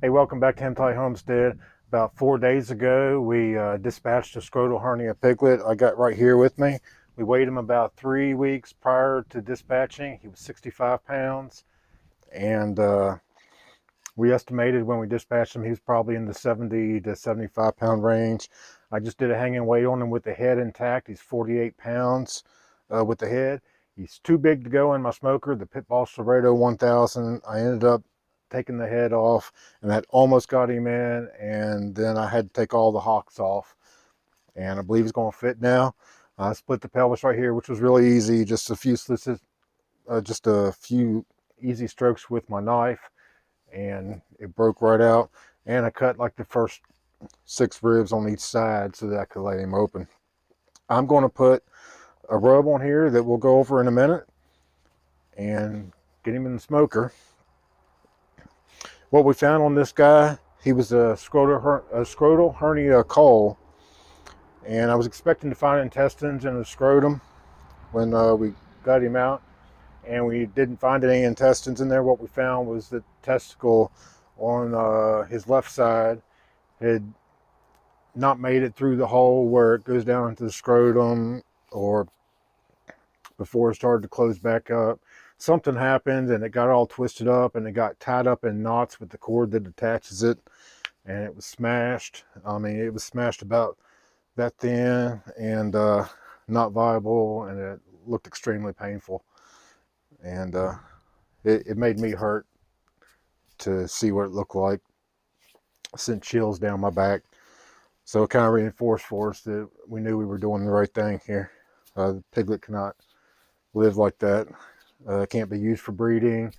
Hey, welcome back to Hematite Homestead. About 4 days ago, we dispatched a scrotal hernia piglet I got right here with me. We weighed him about 3 weeks prior to dispatching. He was 65 pounds, and we estimated when we dispatched him he was probably in the 70 to 75 pound range. I just did a hanging weight on him with the head intact. He's 48 pounds with the head. He's too big to go in my smoker, the Pitboss Laredo 1000. I ended up taking the head off, and that almost got him in, and then I had to take all the hocks off, and I believe he's going to fit now. I split the pelvis right here, which was really easy, just a few easy strokes with my knife, and it broke right out. And I cut like the first 6 ribs on each side so that I could let him open. I'm going to put a rub on here that we'll go over in a minute and get him in the smoker. What we found on this guy, he was a scrotal hernia cull, and I was expecting to find intestines in the scrotum when we got him out, and we didn't find any intestines in there. What we found was the testicle on his left side had not made it through the hole where it goes down into the scrotum, or before it started to close back up. Something happened and it got all twisted up, and it got tied up in knots with the cord that attaches it, and it was smashed. I mean, it was smashed about that thin, and not viable, and it looked extremely painful, and it made me hurt to see what it looked like. It sent chills down my back, so it kind of reinforced for us that we knew we were doing the right thing here. The piglet cannot live like that. It can't be used for breeding.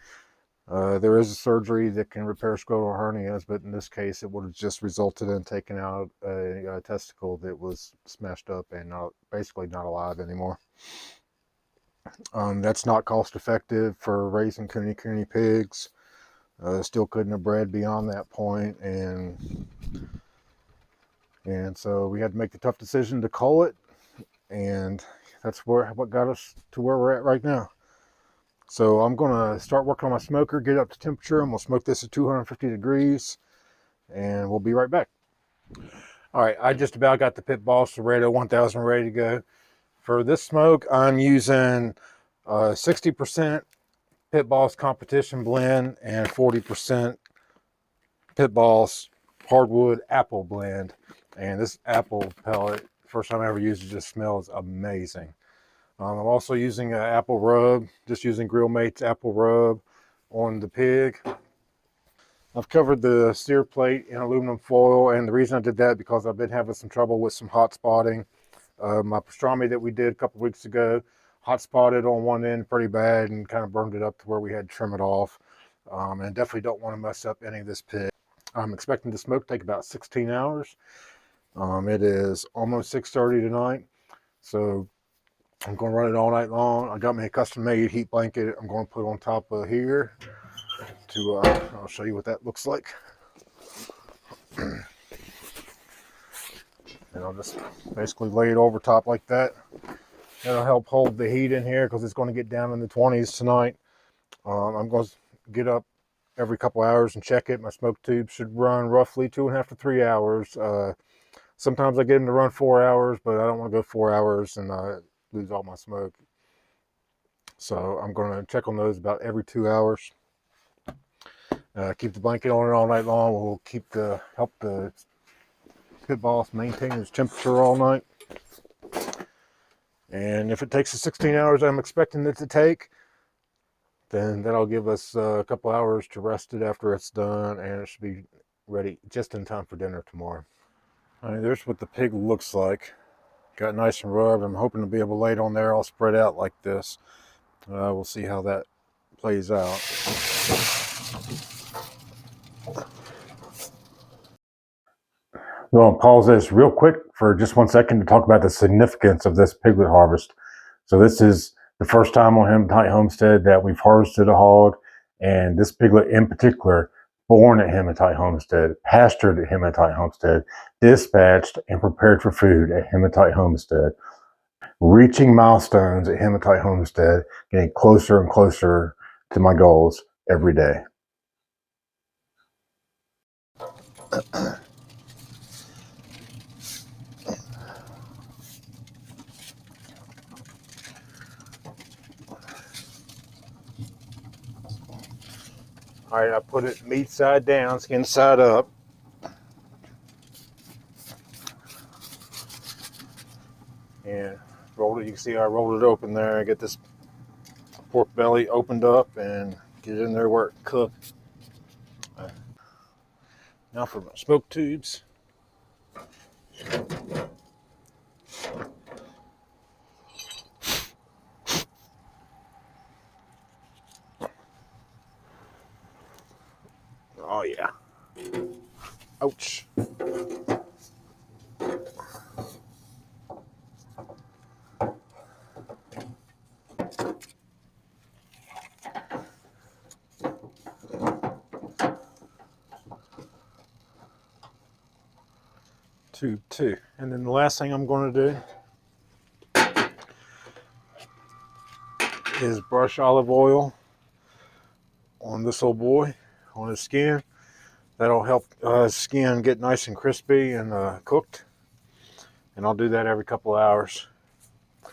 There is a surgery that can repair scrotal hernias, but in this case it would have just resulted in taking out a testicle that was smashed up and basically not alive anymore. That's not cost effective for raising Kunekune pigs. Still couldn't have bred beyond that point, and so we had to make the tough decision to cull it, and that's what got us to where we're at right now. So I'm going to start working on my smoker, get up to temperature, and we'll smoke this at 250 degrees, and we'll be right back. All right, I just about got the Pitboss Laredo 1000 ready to go. For this smoke, I'm using 60% Pitboss competition blend and 40% Pitboss hardwood apple blend. And this apple pellet, first time I ever used it, just smells amazing. I'm also using an apple rub, just using Grill Mate's apple rub on the pig. I've covered the steer plate in aluminum foil, and the reason I did that because I've been having some trouble with some hot spotting. My pastrami that we did a couple weeks ago hot spotted on one end pretty bad and kind of burned it up to where we had to trim it off. And definitely don't want to mess up any of this pig. I'm expecting the smoke to take about 16 hours. It is almost 6:30 tonight, so I'm going to run it all night long. I got me a custom-made heat blanket I'm going to put on top of here to, I'll show you what that looks like. And I'll just basically lay it over top like that. That'll help hold the heat in here because it's going to get down in the 20s tonight. I'm going to get up every couple hours and check it. My smoke tube should run roughly 2.5 to 3 hours. Sometimes I get them to run 4 hours, but I don't want to go 4 hours and lose all my smoke. So I'm going to check on those about every 2 hours. Keep the blanket on it all night long. We'll help the Pitboss maintain its temperature all night. And if it takes the 16 hours I'm expecting it to take, then that'll give us a couple hours to rest it after it's done, and it should be ready just in time for dinner tomorrow. All right, there's what the pig looks like. Got nice and rubbed. I'm hoping to be able to lay it on there all spread out like this. We'll see how that plays out. I'm going to pause this real quick for just 1 second to talk about the significance of this piglet harvest. So this is the first time on Hematite Homestead that we've harvested a hog, and this piglet in particular, born at Hematite Homestead, pastured at Hematite Homestead, dispatched and prepared for food at Hematite Homestead, reaching milestones at Hematite Homestead, getting closer and closer to my goals every day. All right, I put it meat side down, skin side up. And rolled it. You can see I rolled it open there. I get this pork belly opened up and get it in there where it cooked. Now for my smoke tubes. Oh yeah. Ouch. Tube 2. And then the last thing I'm going to do is brush olive oil on this old boy, on his skin. That'll help his skin get nice and crispy and cooked. And I'll do that every couple of hours. I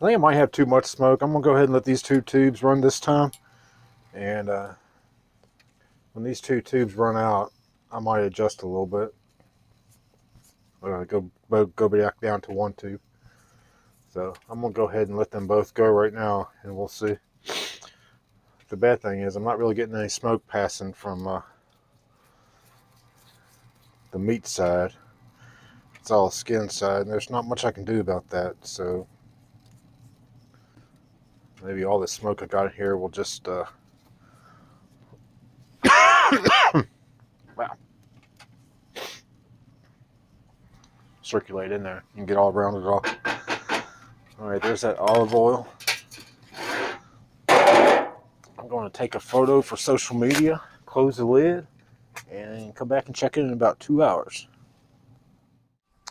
think I might have too much smoke. I'm going to go ahead and let these 2 tubes run this time. And when these 2 tubes run out, I might adjust a little bit. Go back down to 1 tube. So I'm going to go ahead and let them both go right now, and we'll see. The bad thing is I'm not really getting any smoke passing from the meat side. It's all skin side, and there's not much I can do about that. So maybe all the smoke I got here will just wow, circulate in there and get all around it all. All right, there's that olive oil. I'm going to take a photo for social media, close the lid, and come back and check it in about 2 hours.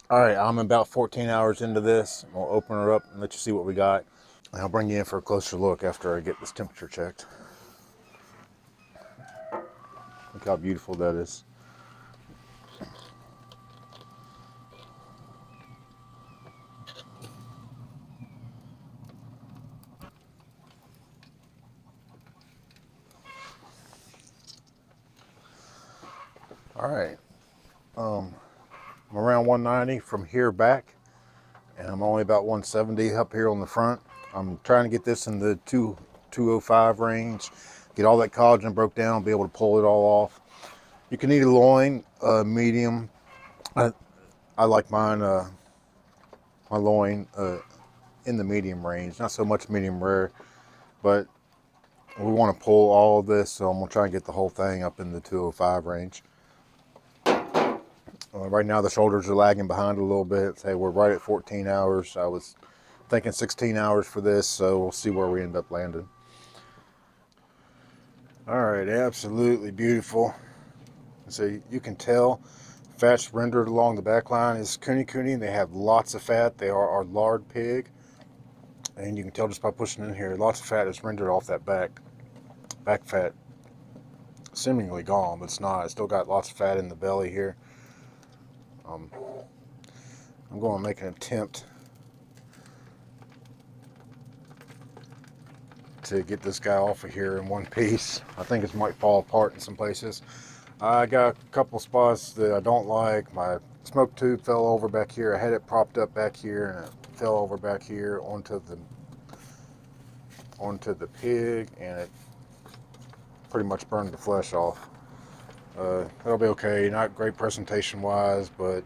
All right, I'm about 14 hours into this. We'll open her up and let you see what we got. And I'll bring you in for a closer look after I get this temperature checked. Look how beautiful that is. All right, I'm around 190 from here back, and I'm only about 170 up here on the front. I'm trying to get this in the 205 range, get all that collagen broke down, be able to pull it all off. You can eat a loin, medium. I like mine, my loin in the medium range, not so much medium rare, but we want to pull all of this, so I'm going to try and get the whole thing up in the 205 range. Right now the shoulders are lagging behind a little bit. Say we're right at 14 hours. I was thinking 16 hours for this, so we'll see where we end up landing. All right, absolutely beautiful. So you can tell fat's rendered along the back line is Kunekune. They have lots of fat. They are our lard pig, and you can tell just by pushing in here, lots of fat is rendered off that back fat. Seemingly gone, but it's not. It's still got lots of fat in the belly here. I'm going to make an attempt to get this guy off of here in one piece. I think it might fall apart in some places. I got a couple spots that I don't like. My smoke tube fell over back here. I had it propped up back here, and it fell over back here onto the pig, and it pretty much burned the flesh off. That'll be okay. Not great presentation wise, but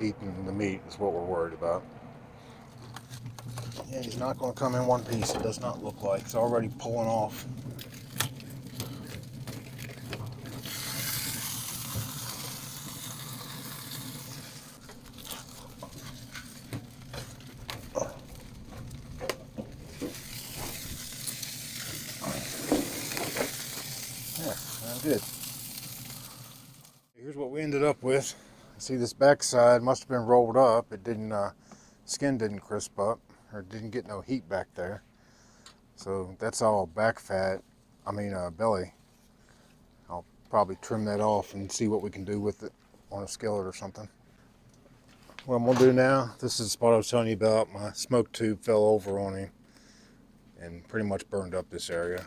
eating the meat is what we're worried about. Yeah, he's not going to come in one piece. It does not look like. It's already pulling off. Yeah, good. Here's what we ended up with. See, this back side must have been rolled up. It didn't, skin didn't crisp up, or didn't get no heat back there. So that's all back fat, belly. I'll probably trim that off and see what we can do with it on a skillet or something. What I'm gonna do now, this is the spot I was telling you about. My smoke tube fell over on him and pretty much burned up this area,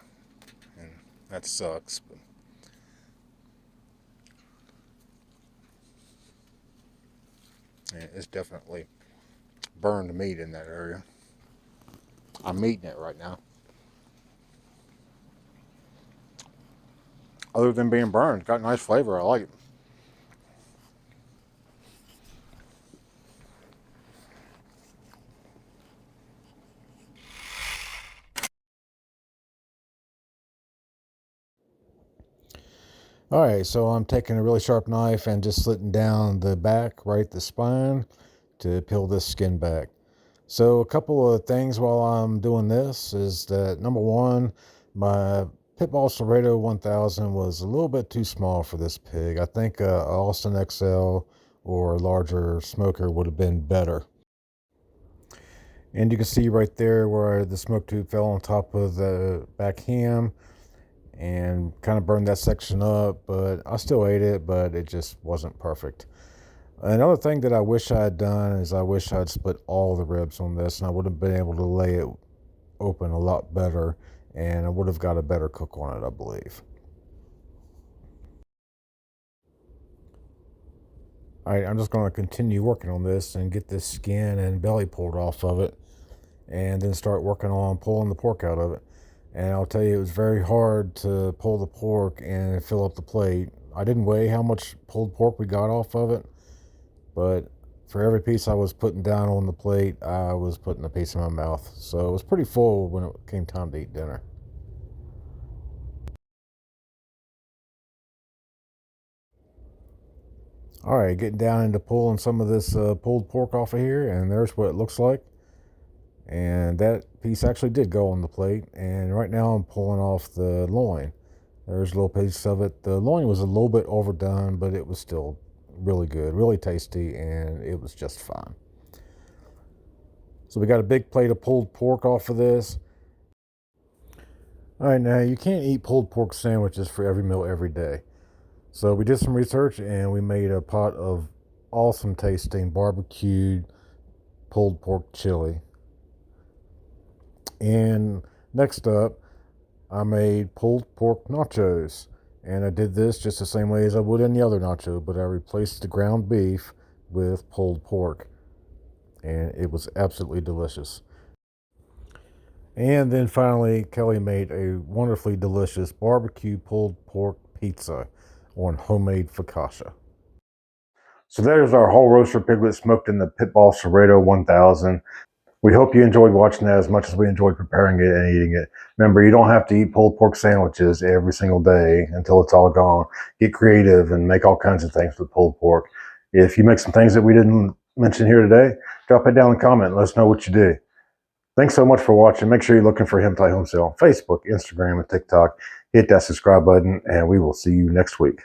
and that sucks. But yeah, it's definitely burned meat in that area. I'm eating it right now. Other than being burned, got nice flavor. I like it. All right, so I'm taking a really sharp knife and just slitting down the back, right at the spine, to peel this skin back. So a couple of things while I'm doing this is that, number one, my Pitboss Laredo 1000 was a little bit too small for this pig. I think Austin XL or a larger smoker would have been better. And you can see right there where the smoke tube fell on top of the back ham and kind of burned that section up, but I still ate it, but it just wasn't perfect. Another thing that I wish I had done is I wish I'd split all the ribs on this, and I would have been able to lay it open a lot better, and I would have got a better cook on it, I believe. All right, I'm just going to continue working on this and get this skin and belly pulled off of it, and then start working on pulling the pork out of it. And I'll tell you, it was very hard to pull the pork and fill up the plate. I didn't weigh how much pulled pork we got off of it, but for every piece I was putting down on the plate, I was putting a piece in my mouth. So it was pretty full when it came time to eat dinner. All right, getting down into pulling some of this pulled pork off of here, and there's what it looks like. And that piece actually did go on the plate, and right now I'm pulling off the loin. There's a little piece of it. The loin was a little bit overdone, but it was still really good, really tasty, and it was just fine. So we got a big plate of pulled pork off of this. All right, now you can't eat pulled pork sandwiches for every meal every day. So we did some research and we made a pot of awesome tasting barbecued pulled pork chili. And next up, I made pulled pork nachos. And I did this just the same way as I would any other nacho, but I replaced the ground beef with pulled pork. And it was absolutely delicious. And then finally, Kelly made a wonderfully delicious barbecue pulled pork pizza on homemade focaccia. So there's our whole roaster piglet smoked in the Pitboss Laredo 1000. We hope you enjoyed watching that as much as we enjoyed preparing it and eating it. Remember, you don't have to eat pulled pork sandwiches every single day until it's all gone. Get creative and make all kinds of things with pulled pork. If you make some things that we didn't mention here today, drop it down in the comment and let us know what you do. Thanks so much for watching. Make sure you're looking for HematiteHomestead on Facebook, Instagram, and TikTok. Hit that subscribe button, and we will see you next week.